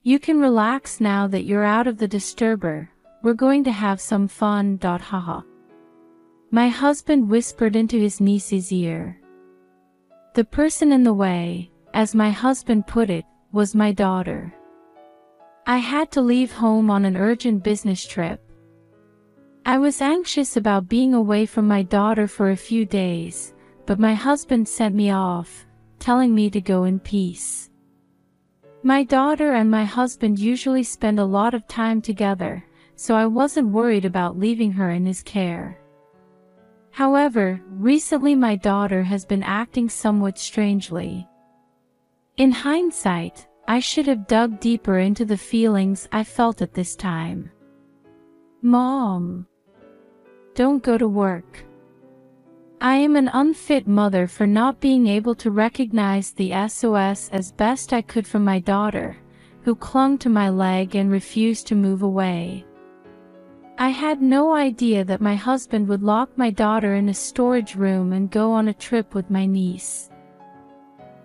You can relax now that you're out of the disturber. We're going to have some fun. Haha. My husband whispered into his niece's ear. The person in the way, as my husband put it, was my daughter. I had to leave home on an urgent business trip. I was anxious about being away from my daughter for a few days, but my husband sent me off, telling me to go in peace. My daughter and my husband usually spend a lot of time together, so I wasn't worried about leaving her in his care. However, recently my daughter has been acting somewhat strangely. In hindsight, I should have dug deeper into the feelings I felt at this time. Mom, don't go to work. I am an unfit mother for not being able to recognize the SOS as best I could from my daughter, who clung to my leg and refused to move away. I had no idea that my husband would lock my daughter in a storage room and go on a trip with my niece.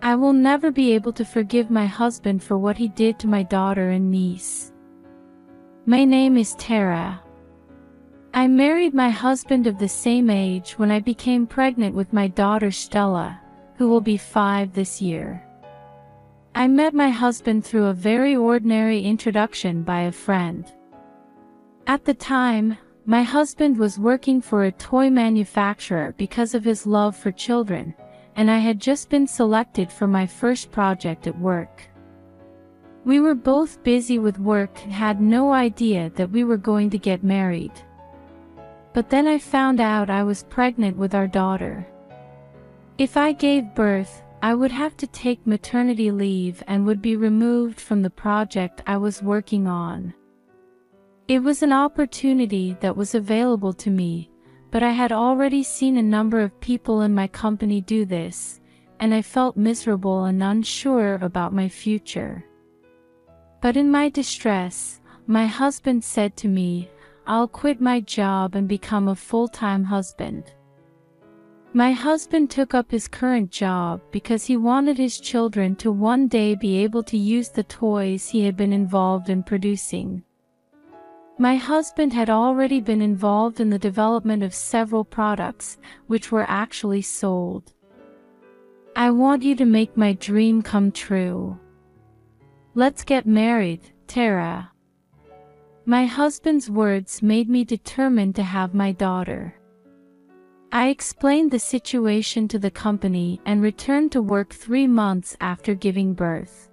I will never be able to forgive my husband for what he did to my daughter and niece. My name is Tara. I married my husband of the same age when I became pregnant with my daughter Stella, who will be 5 this year. I met my husband through a very ordinary introduction by a friend. At the time, my husband was working for a toy manufacturer because of his love for children, and I had just been selected for my first project at work. We were both busy with work and had no idea that we were going to get married. But then I found out I was pregnant with our daughter. If I gave birth, I would have to take maternity leave and would be removed from the project I was working on. It was an opportunity that was available to me, but I had already seen a number of people in my company do this, and I felt miserable and unsure about my future. But in my distress, my husband said to me, "I'll quit my job and become a full-time husband." My husband took up his current job because he wanted his children to one day be able to use the toys he had been involved in producing. My husband had already been involved in the development of several products, which were actually sold. "I want you to make my dream come true. Let's get married, Tara." My husband's words made me determined to have my daughter. I explained the situation to the company and returned to work 3 months after giving birth.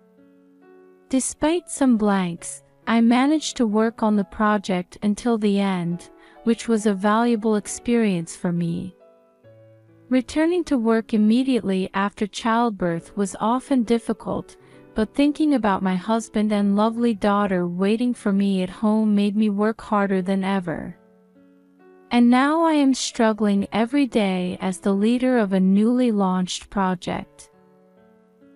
Despite some blanks, I managed to work on the project until the end, which was a valuable experience for me. Returning to work immediately after childbirth was often difficult, but thinking about my husband and lovely daughter waiting for me at home made me work harder than ever. And now I am struggling every day as the leader of a newly launched project.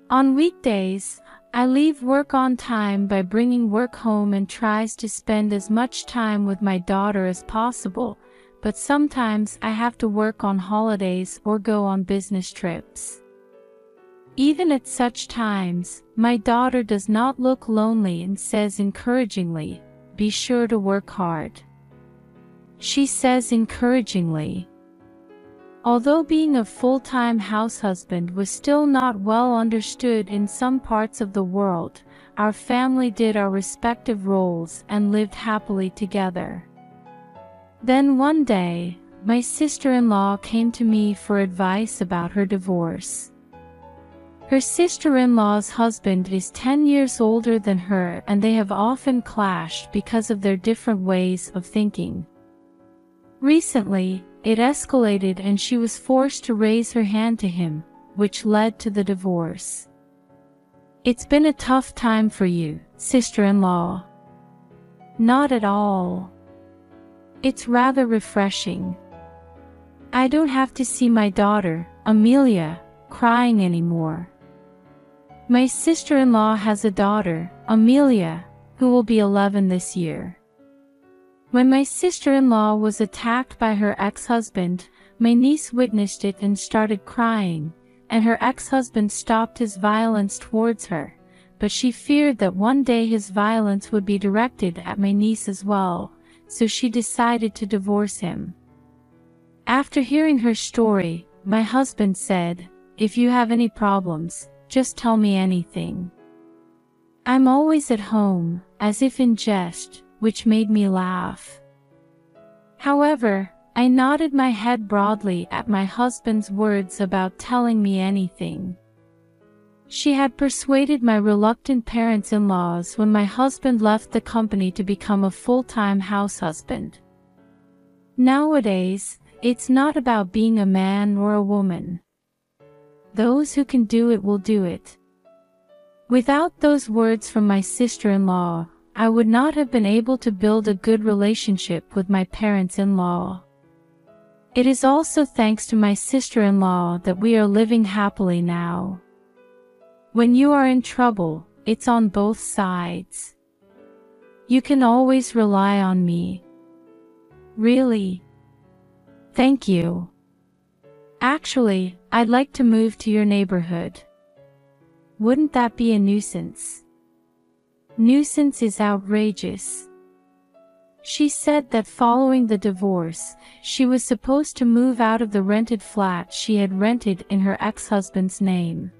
On weekdays, I leave work on time by bringing work home and tries to spend as much time with my daughter as possible, but sometimes I have to work on holidays or go on business trips. Even at such times, my daughter does not look lonely and says encouragingly, "Be sure to work hard." She says encouragingly. Although being a full-time house husband was still not well understood in some parts of the world, our family did our respective roles and lived happily together. Then one day, my sister-in-law came to me for advice about her divorce. Her sister-in-law's husband is 10 years older than her, and they have often clashed because of their different ways of thinking. Recently, it escalated and she was forced to raise her hand to him, which led to the divorce. "It's been a tough time for you, sister-in-law." "Not at all. It's rather refreshing. I don't have to see my daughter, Amelia, crying anymore." My sister-in-law has a daughter, Amelia, who will be 11 this year. When my sister-in-law was attacked by her ex-husband, my niece witnessed it and started crying, and her ex-husband stopped his violence towards her, but she feared that one day his violence would be directed at my niece as well, so she decided to divorce him. After hearing her story, my husband said, "If you have any problems, just tell me anything. I'm always at home," as if in jest, which made me laugh. However, I nodded my head broadly at my husband's words about telling me anything. She had persuaded my reluctant parents-in-laws when my husband left the company to become a full-time house husband. Nowadays, it's not about being a man or a woman. Those who can do it will do it. Without those words from my sister-in-law, I would not have been able to build a good relationship with my parents-in-law. It is also thanks to my sister-in-law that we are living happily now. When you are in trouble, it's on both sides. You can always rely on me. Really? Thank you. Actually, I'd like to move to your neighborhood. Wouldn't that be a nuisance? Nuisance is outrageous. She said that following the divorce, she was supposed to move out of the rented flat she had rented in her ex-husband's name.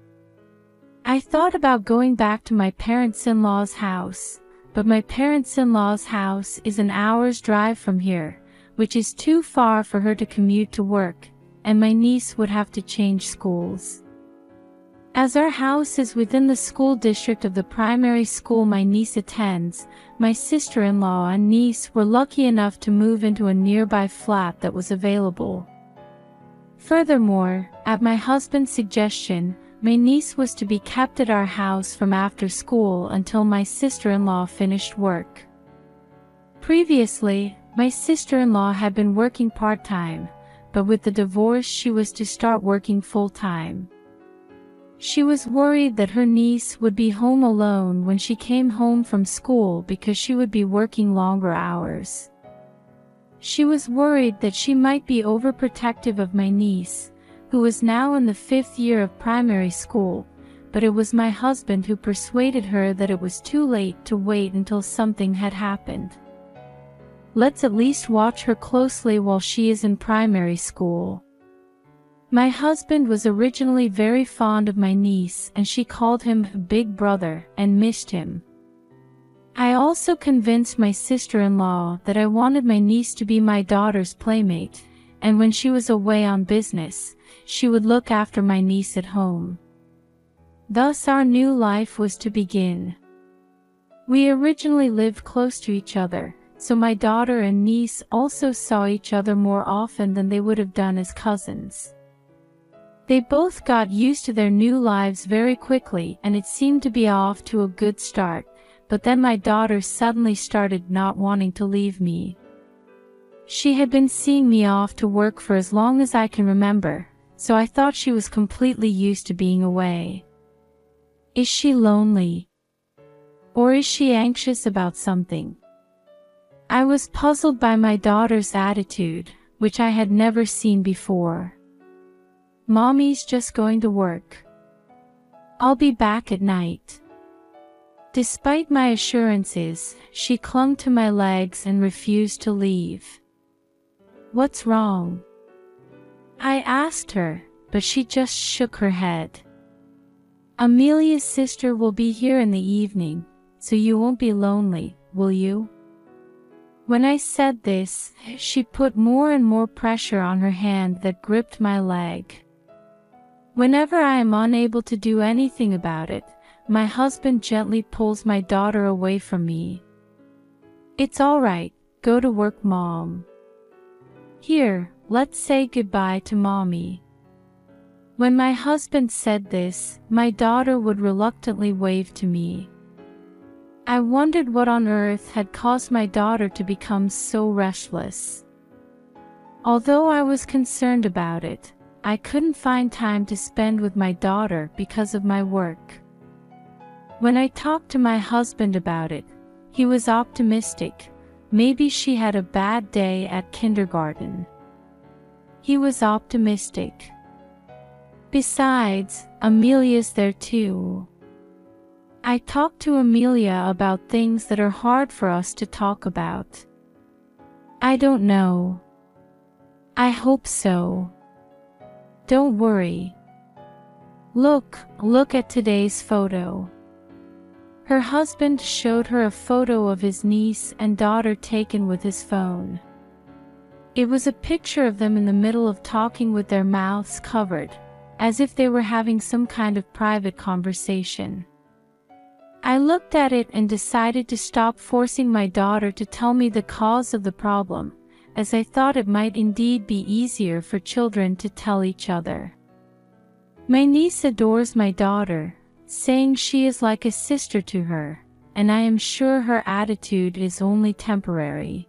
I thought about going back to my parents-in-law's house, but my parents-in-law's house is an hour's drive from here, which is too far for her to commute to work, and my niece would have to change schools. As our house is within the school district of the primary school my niece attends, my sister-in-law and niece were lucky enough to move into a nearby flat that was available. Furthermore, at my husband's suggestion, my niece was to be kept at our house from after school until my sister-in-law finished work. Previously, my sister-in-law had been working part-time, but with the divorce she was to start working full-time. She was worried that her niece would be home alone when she came home from school because she would be working longer hours. She was worried that she might be overprotective of my niece, who was now in the 5th year of primary school, but it was my husband who persuaded her that it was too late to wait until something had happened. Let's at least watch her closely while she is in primary school. My husband was originally very fond of my niece and she called him Big Brother and missed him. I also convinced my sister-in-law that I wanted my niece to be my daughter's playmate, and when she was away on business, she would look after my niece at home. Thus our new life was to begin. We originally lived close to each other, so my daughter and niece also saw each other more often than they would have done as cousins. They both got used to their new lives very quickly and it seemed to be off to a good start, but then my daughter suddenly started not wanting to leave me. She had been seeing me off to work for as long as I can remember, so I thought she was completely used to being away. Is she lonely? Or is she anxious about something? I was puzzled by my daughter's attitude, which I had never seen before. Mommy's just going to work. I'll be back at night. Despite my assurances, she clung to my legs and refused to leave. What's wrong? I asked her, but she just shook her head. Amelia's sister will be here in the evening, so you won't be lonely, will you? When I said this, she put more and more pressure on her hand that gripped my leg. Whenever I am unable to do anything about it, my husband gently pulls my daughter away from me. It's all right, go to work, Mom. Here, let's say goodbye to Mommy. When my husband said this, my daughter would reluctantly wave to me. I wondered what on earth had caused my daughter to become so restless. Although I was concerned about it, I couldn't find time to spend with my daughter because of my work. When I talked to my husband about it, he was optimistic. Maybe she had a bad day at kindergarten. He was optimistic. Besides, Amelia's there too. I talked to Amelia about things that are hard for us to talk about. I don't know. I hope so. Don't worry. Look at today's photo. Her husband showed her a photo of his niece and daughter taken with his phone. It was a picture of them in the middle of talking with their mouths covered, as if they were having some kind of private conversation. I looked at it and decided to stop forcing my daughter to tell me the cause of the problem, as I thought it might indeed be easier for children to tell each other. My niece adores my daughter, saying she is like a sister to her, and I am sure her attitude is only temporary.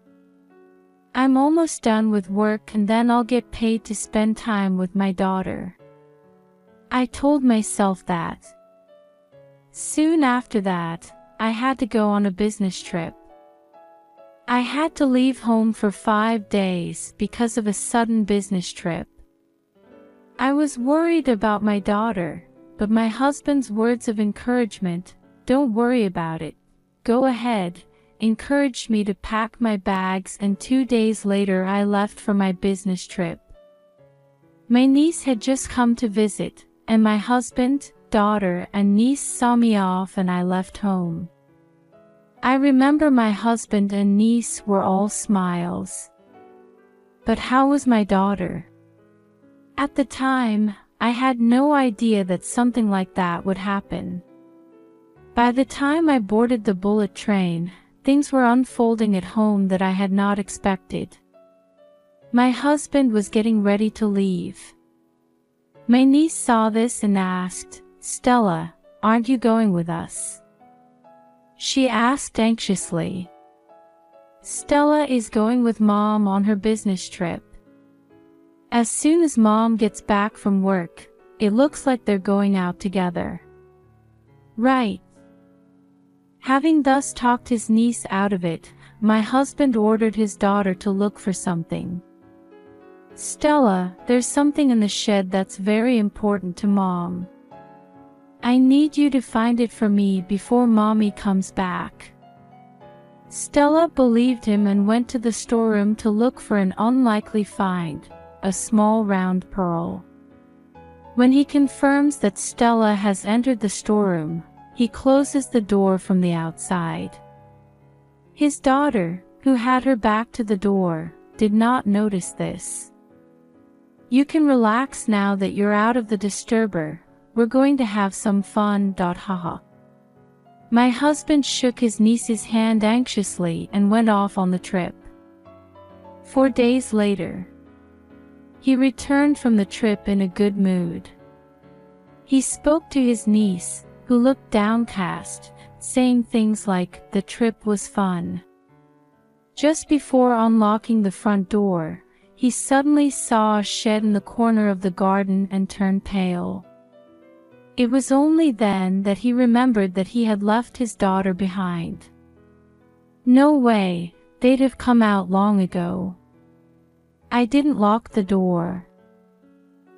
I'm almost done with work and then I'll get paid to spend time with my daughter. I told myself that. Soon after that, I had to go on a business trip. I had to leave home for 5 days because of a sudden business trip. I was worried about my daughter, but my husband's words of encouragement, "Don't worry about it, go ahead," encouraged me to pack my bags, and 2 days later I left for my business trip. My niece had just come to visit, and my husband, daughter, and niece saw me off and I left home. I remember my husband and niece were all smiles. But how was my daughter? At the time, I had no idea that something like that would happen. By the time I boarded the bullet train, things were unfolding at home that I had not expected. My husband was getting ready to leave. My niece saw this and asked, "Stella, aren't you going with us?" She asked anxiously. Stella is going with Mom on her business trip. As soon as Mom gets back from work, it looks like they're going out together. Right. Having thus talked his niece out of it, my husband ordered his daughter to look for something. "Stella, there's something in the shed that's very important to Mom. I need you to find it for me before Mommy comes back." Stella believed him and went to the storeroom to look for an unlikely find, a small round pearl. When he confirms that Stella has entered the storeroom, he closes the door from the outside. His daughter, who had her back to the door, did not notice this. "You can relax now that you're out of the disturber. We're going to have some fun. Haha." My husband shook his niece's hand anxiously and went off on the trip. 4 days later, he returned from the trip in a good mood. He spoke to his niece, who looked downcast, saying things like, "The trip was fun." Just before unlocking the front door, he suddenly saw a shed in the corner of the garden and turned pale. It was only then that he remembered that he had left his daughter behind. No way, they'd have come out long ago. I didn't lock the door.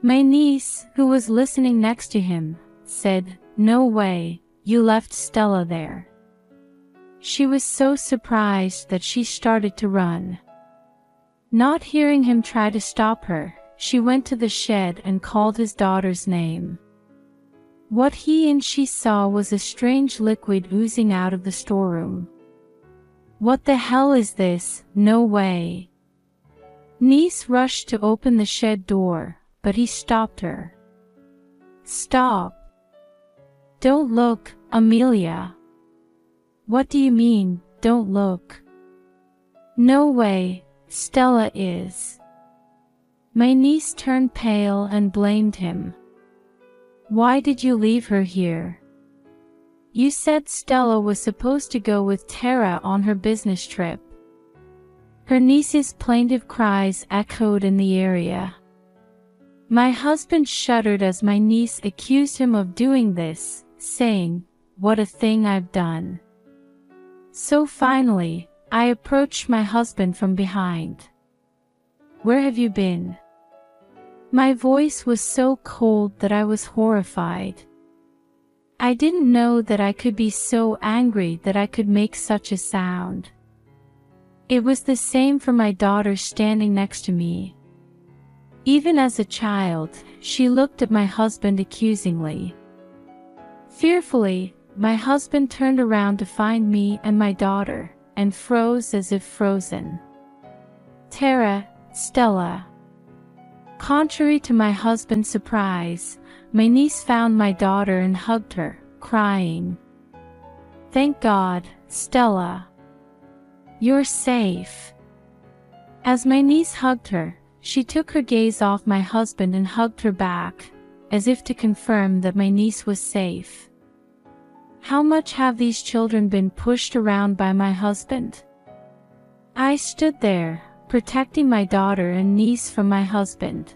My niece, who was listening next to him, said, "No way, you left Stella there." She was so surprised that she started to run. Not hearing him try to stop her, she went to the shed and called his daughter's name. What he and she saw was a strange liquid oozing out of the storeroom. "What the hell is this? No way." Niece rushed to open the shed door, but he stopped her. "Stop. Don't look, Amelia." "What do you mean, don't look?" "No way, Stella is." My niece turned pale and blamed him. "Why did you leave her here? You said Stella was supposed to go with Tara on her business trip." Her niece's plaintive cries echoed in the area. My husband shuddered as my niece accused him of doing this, saying, "What a thing I've done." So finally, I approached my husband from behind. "Where have you been?" My voice was so cold that I was horrified. I didn't know that I could be so angry that I could make such a sound. It was the same for my daughter standing next to me. Even as a child, she looked at my husband accusingly. Fearfully, my husband turned around to find me and my daughter, and froze as if frozen. Tara, Stella. Contrary to my husband's surprise, my niece found my daughter and hugged her, crying, "Thank God, Stella. You're safe." As my niece hugged her, she took her gaze off my husband and hugged her back, as if to confirm that my niece was safe. How much have these children been pushed around by my husband? I stood there, protecting my daughter and niece from my husband.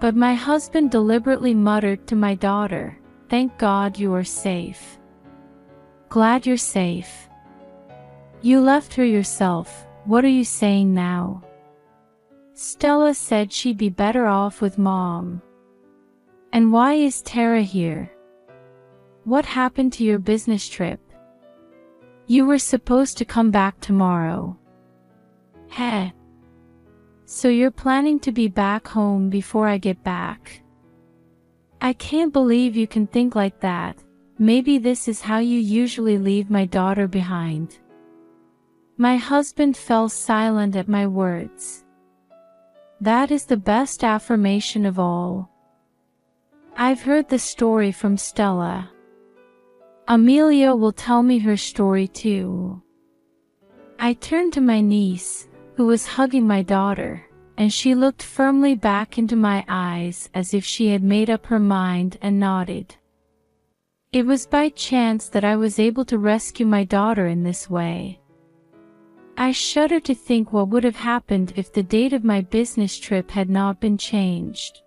But my husband deliberately muttered to my daughter, "Thank God you are safe. Glad you're safe. You left her yourself, what are you saying now?" Stella said she'd be better off with Mom. "And why is Tara here? What happened to your business trip? You were supposed to come back tomorrow." "Heh. So you're planning to be back home before I get back? I can't believe you can think like that. Maybe this is how you usually leave my daughter behind." My husband fell silent at my words. That is the best affirmation of all. I've heard the story from Stella. Amelia will tell me her story too. I turned to my niece, who was hugging my daughter, and she looked firmly back into my eyes as if she had made up her mind and nodded. It was by chance that I was able to rescue my daughter in this way. I shudder to think what would have happened if the date of my business trip had not been changed.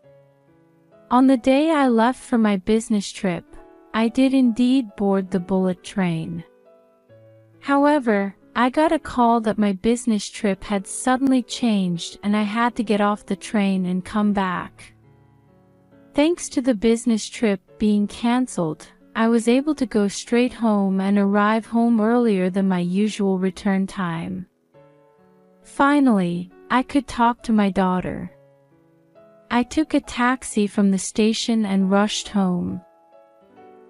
On the day I left for my business trip, I did indeed board the bullet train. However, I got a call that my business trip had suddenly changed and I had to get off the train and come back. Thanks to the business trip being cancelled, I was able to go straight home and arrive home earlier than my usual return time. Finally, I could talk to my daughter. I took a taxi from the station and rushed home.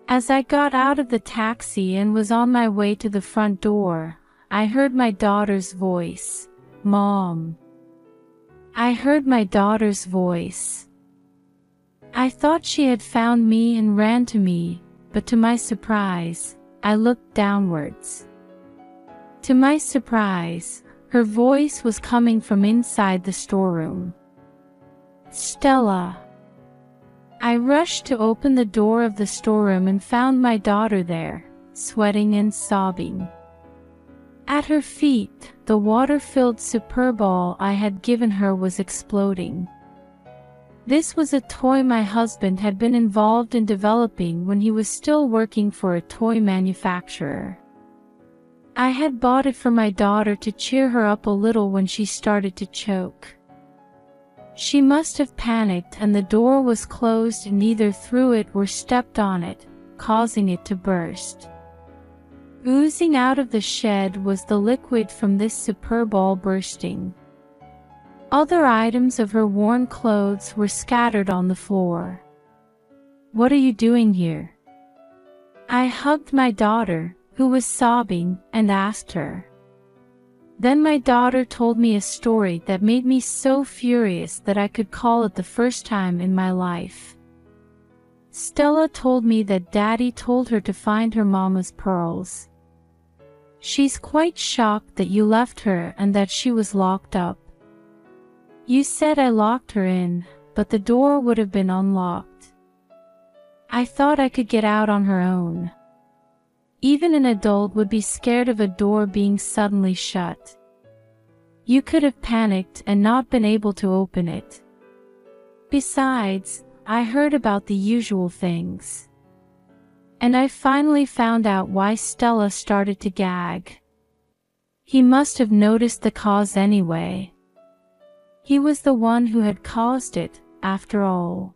As I got out of the taxi and was on my way to the front door, I heard my daughter's voice. "Mom." I heard my daughter's voice. I thought she had found me and ran to me, but to my surprise, I looked downwards. To my surprise, her voice was coming from inside the storeroom. "Stella." I rushed to open the door of the storeroom and found my daughter there, sweating and sobbing. At her feet, the water-filled Super Ball I had given her was exploding. This was a toy my husband had been involved in developing when he was still working for a toy manufacturer. I had bought it for my daughter to cheer her up a little when she started to choke. She must have panicked and the door was closed and either threw it or stepped on it, causing it to burst. Oozing out of the shed was the liquid from this Super Ball bursting. Other items of her worn clothes were scattered on the floor. "What are you doing here?" I hugged my daughter, who was sobbing, and asked her. Then my daughter told me a story that made me so furious that I could call it the first time in my life. Stella told me that Daddy told her to find her mama's pearls. She's quite shocked that you left her and that she was locked up. You said I locked her in, but the door would have been unlocked. I thought I could get out on her own. Even an adult would be scared of a door being suddenly shut. You could have panicked and not been able to open it. Besides, I heard about the usual things. And I finally found out why Stella started to gag. He must have noticed the cause anyway. He was the one who had caused it, after all.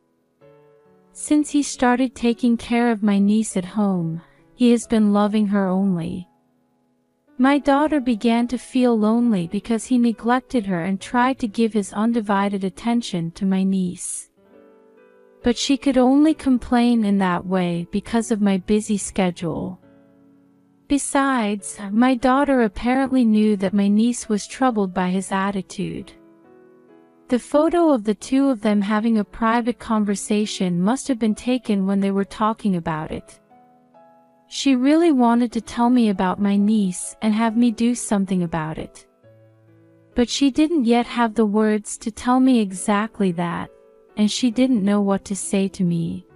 Since he started taking care of my niece at home, he has been loving her only. My daughter began to feel lonely because he neglected her and tried to give his undivided attention to my niece. But she could only complain in that way because of my busy schedule. Besides, my daughter apparently knew that my niece was troubled by his attitude. The photo of the two of them having a private conversation must have been taken when they were talking about it. She really wanted to tell me about my niece and have me do something about it. But she didn't yet have the words to tell me exactly that, and she didn't know what to say to me.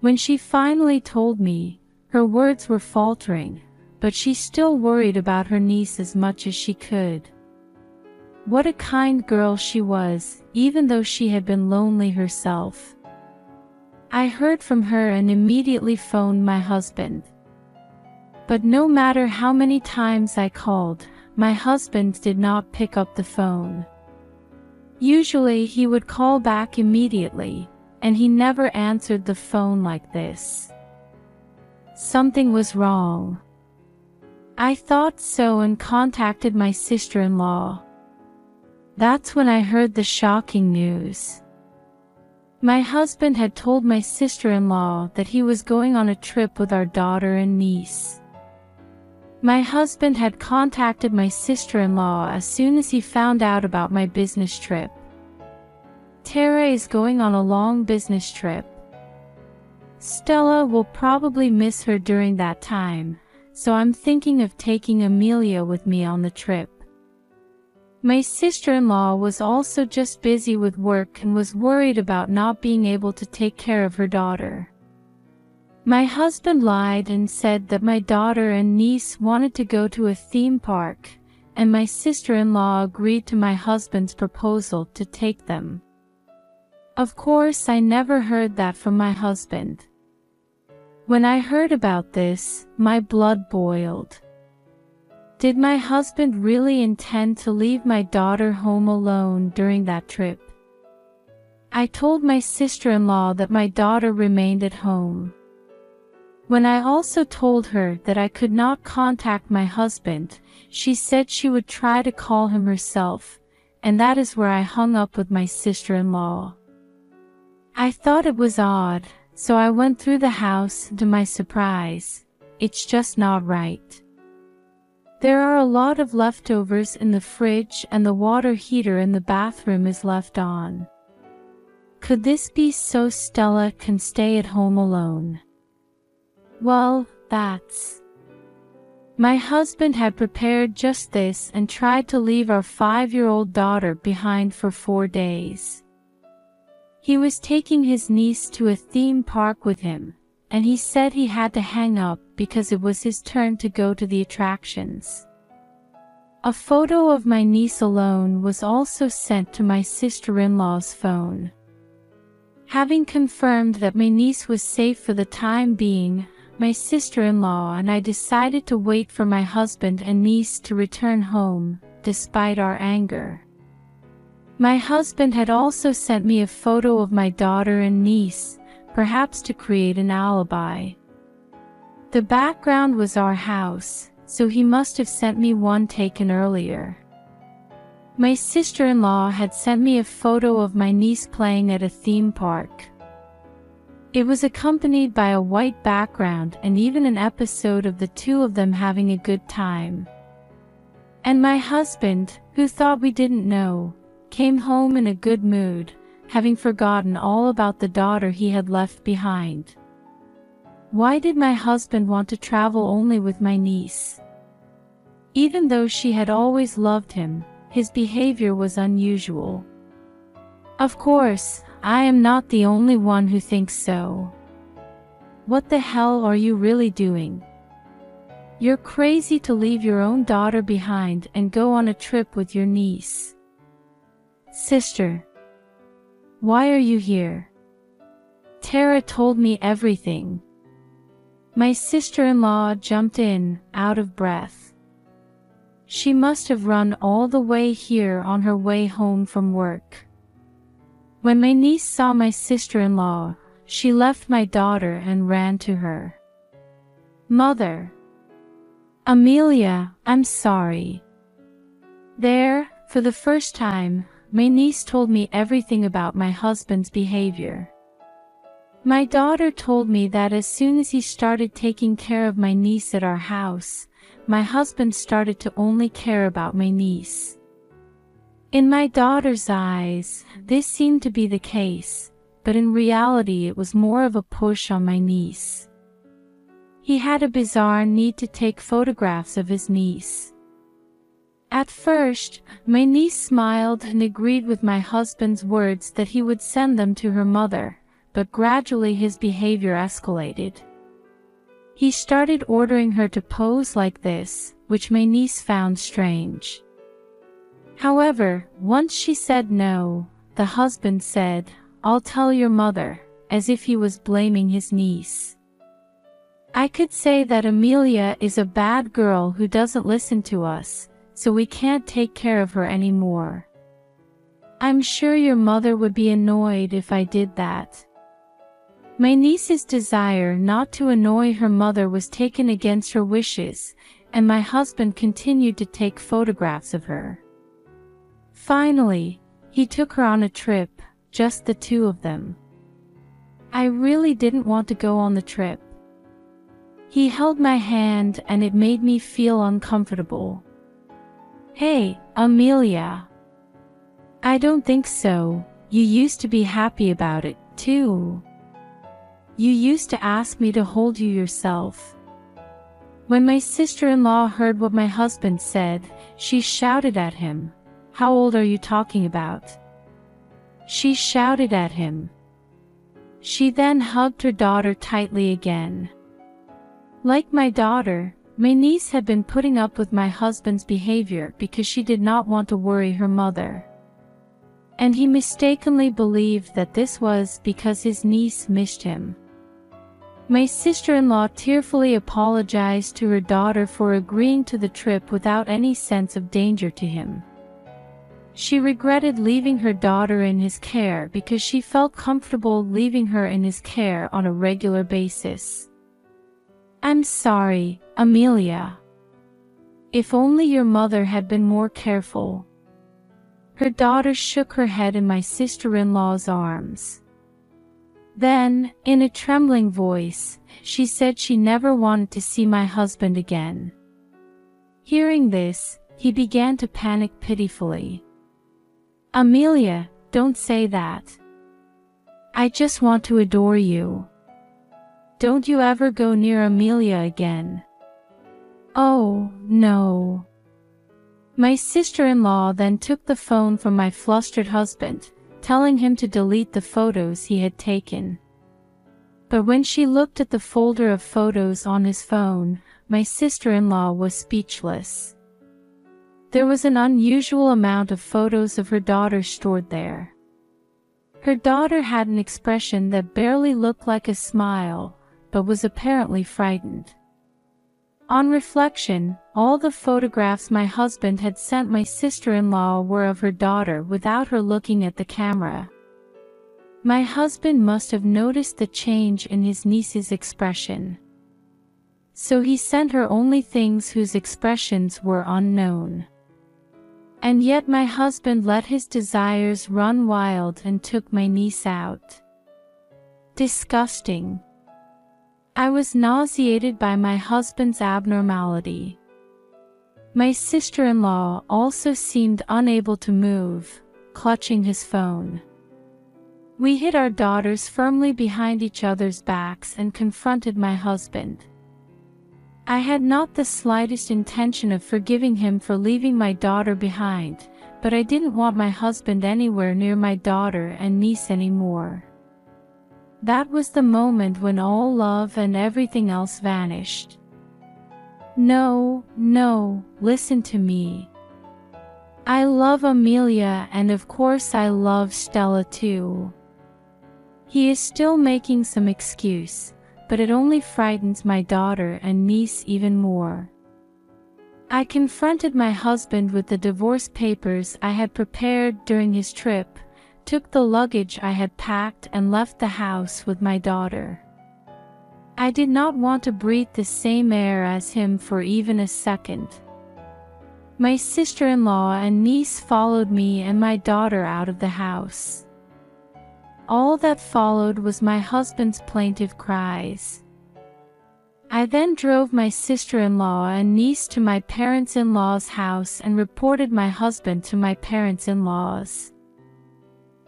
When she finally told me, her words were faltering, but she still worried about her niece as much as she could. What a kind girl she was, even though she had been lonely herself. I heard from her and immediately phoned my husband. But no matter how many times I called, my husband did not pick up the phone. Usually he would call back immediately, and he never answered the phone like this. Something was wrong. I thought so and contacted my sister-in-law. That's when I heard the shocking news. My husband had told my sister-in-law that he was going on a trip with our daughter and niece. My husband had contacted my sister-in-law as soon as he found out about my business trip. Tara is going on a long business trip. Stella will probably miss her during that time, so I'm thinking of taking Amelia with me on the trip. My sister-in-law was also just busy with work and was worried about not being able to take care of her daughter. My husband lied and said that my daughter and niece wanted to go to a theme park, and my sister-in-law agreed to my husband's proposal to take them. Of course, I never heard that from my husband. When I heard about this, my blood boiled. Did my husband really intend to leave my daughter home alone during that trip? I told my sister-in-law that my daughter remained at home. When I also told her that I could not contact my husband, she said she would try to call him herself, and that is where I hung up with my sister-in-law. I thought it was odd, so I went through the house. To my surprise, it's just not right. There are a lot of leftovers in the fridge and the water heater in the bathroom is left on. Could this be so Stella can stay at home alone? Well, that's... My husband had prepared just this and tried to leave our 5-year-old daughter behind for 4 days. He was taking his niece to a theme park with him, and he said he had to hang up because it was his turn to go to the attractions. A photo of my niece alone was also sent to my sister-in-law's phone. Having confirmed that my niece was safe for the time being, my sister-in-law and I decided to wait for my husband and niece to return home, despite our anger. My husband had also sent me a photo of my daughter and niece, perhaps to create an alibi. The background was our house, so he must have sent me one taken earlier. My sister-in-law had sent me a photo of my niece playing at a theme park. It was accompanied by a white background and even an episode of the two of them having a good time. And my husband, who thought we didn't know, came home in a good mood, having forgotten all about the daughter he had left behind. Why did my husband want to travel only with my niece? Even though she had always loved him, his behavior was unusual. Of course, I am not the only one who thinks so. What the hell are you really doing? You're crazy to leave your own daughter behind and go on a trip with your niece. Sister, why are you here? Tara told me everything. My sister-in-law jumped in, out of breath. She must have run all the way here on her way home from work. When my niece saw my sister-in-law, she left my daughter and ran to her mother. "Amelia, I'm sorry." There, for the first time, my niece told me everything about my husband's behavior. My daughter told me that as soon as he started taking care of my niece at our house, my husband started to only care about my niece. In my daughter's eyes, this seemed to be the case, but in reality it was more of a push on my niece. He had a bizarre need to take photographs of his niece. At first, my niece smiled and agreed with my husband's words that he would send them to her mother, but gradually his behavior escalated. He started ordering her to pose like this, which my niece found strange. However, once she said no, the husband said, "I'll tell your mother," as if he was blaming his niece. I could say that Amelia is a bad girl who doesn't listen to us, so we can't take care of her anymore. I'm sure your mother would be annoyed if I did that. My niece's desire not to annoy her mother was taken against her wishes, and my husband continued to take photographs of her. Finally, he took her on a trip, just the two of them. I really didn't want to go on the trip. He held my hand and it made me feel uncomfortable. "Hey, Amelia. I don't think so. You used to be happy about it, too. You used to ask me to hold you yourself." When my sister-in-law heard what my husband said, she shouted at him, "How old are you talking about?" She shouted at him. She then hugged her daughter tightly again. Like my daughter, my niece had been putting up with my husband's behavior because she did not want to worry her mother. And he mistakenly believed that this was because his niece missed him. My sister-in-law tearfully apologized to her daughter for agreeing to the trip without any sense of danger to him. She regretted leaving her daughter in his care because she felt comfortable leaving her in his care on a regular basis. "I'm sorry, Amelia. If only your mother had been more careful." Her daughter shook her head in my sister-in-law's arms. Then, in a trembling voice, she said she never wanted to see my husband again. Hearing this, he began to panic pitifully. "Amelia, don't say that. I just want to adore you. Don't you ever go near Amelia again." "Oh, no." My sister-in-law then took the phone from my flustered husband, telling him to delete the photos he had taken. But when she looked at the folder of photos on his phone, my sister-in-law was speechless. There was an unusual amount of photos of her daughter stored there. Her daughter had an expression that barely looked like a smile, but was apparently frightened. On reflection, all the photographs my husband had sent my sister-in-law were of her daughter without her looking at the camera. My husband must have noticed the change in his niece's expression. So he sent her only things whose expressions were unknown. And yet my husband let his desires run wild and took my niece out. Disgusting. I was nauseated by my husband's abnormality. My sister-in-law also seemed unable to move, clutching his phone. We hid our daughters firmly behind each other's backs and confronted my husband. I had not the slightest intention of forgiving him for leaving my daughter behind, but I didn't want my husband anywhere near my daughter and niece anymore. That was the moment when all love and everything else vanished. No, listen to me. I love Amelia and of course I love Stella too. He is still making some excuse, but it only frightens my daughter and niece even more. I confronted my husband with the divorce papers I had prepared during his trip, took the luggage I had packed and left the house with my daughter. I did not want to breathe the same air as him for even a second. My sister-in-law and niece followed me and my daughter out of the house. All that followed was my husband's plaintive cries. I then drove my sister-in-law and niece to my parents-in-law's house and reported my husband to my parents-in-law's.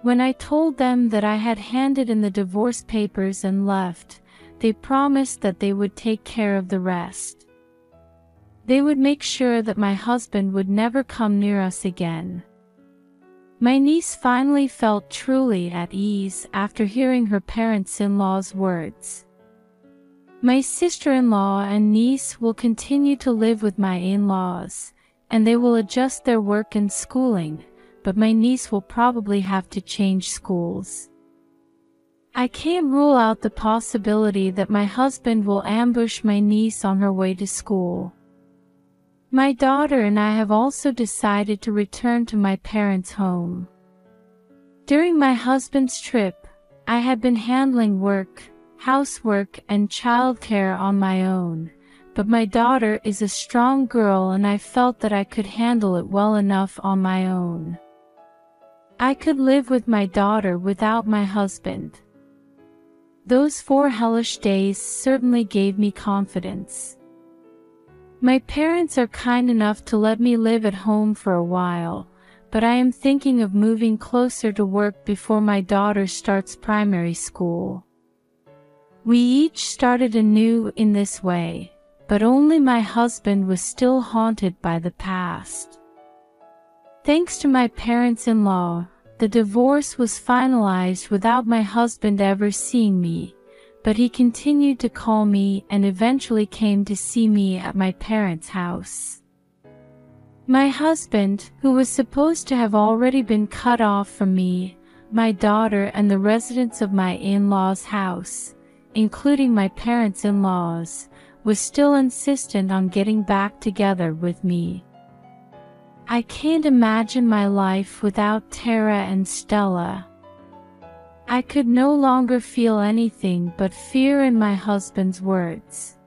When I told them that I had handed in the divorce papers and left, they promised that they would take care of the rest. They would make sure that my husband would never come near us again. My niece finally felt truly at ease after hearing her parents-in-law's words. My sister-in-law and niece will continue to live with my in-laws, and they will adjust their work and schooling, but my niece will probably have to change schools. I can't rule out the possibility that my husband will ambush my niece on her way to school. My daughter and I have also decided to return to my parents' home. During my husband's trip, I had been handling work, housework, and childcare on my own, but my daughter is a strong girl and I felt that I could handle it well enough on my own. I could live with my daughter without my husband. Those 4 hellish days certainly gave me confidence. My parents are kind enough to let me live at home for a while, but I am thinking of moving closer to work before my daughter starts primary school. We each started anew in this way, but only my husband was still haunted by the past. Thanks to my parents-in-law, the divorce was finalized without my husband ever seeing me, but he continued to call me and eventually came to see me at my parents' house. My husband, who was supposed to have already been cut off from me, my daughter, and the residents of my in-laws' house, including my parents-in-laws, was still insistent on getting back together with me. I can't imagine my life without Tara and Stella. I could no longer feel anything but fear in my husband's words.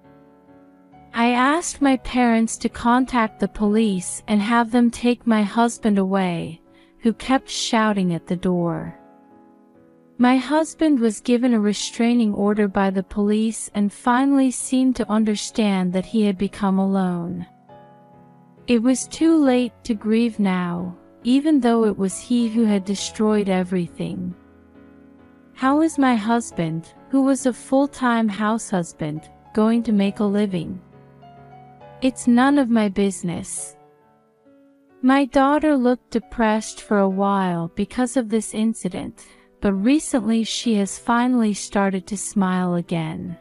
I asked my parents to contact the police and have them take my husband away, who kept shouting at the door. My husband was given a restraining order by the police and finally seemed to understand that he had become alone. It was too late to grieve now, even though it was he who had destroyed everything. How is my husband, who was a full-time house husband, going to make a living? It's none of my business. My daughter looked depressed for a while because of this incident, but recently she has finally started to smile again.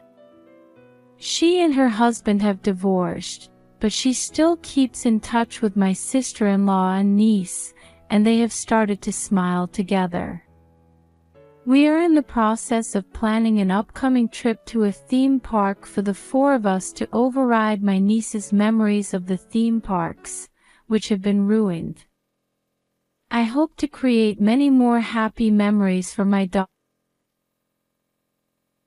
She and her husband have divorced, but she still keeps in touch with my sister-in-law and niece, and they have started to smile together. We are in the process of planning an upcoming trip to a theme park for the 4 of us to override my niece's memories of the theme parks, which have been ruined. I hope to create many more happy memories for my daughter.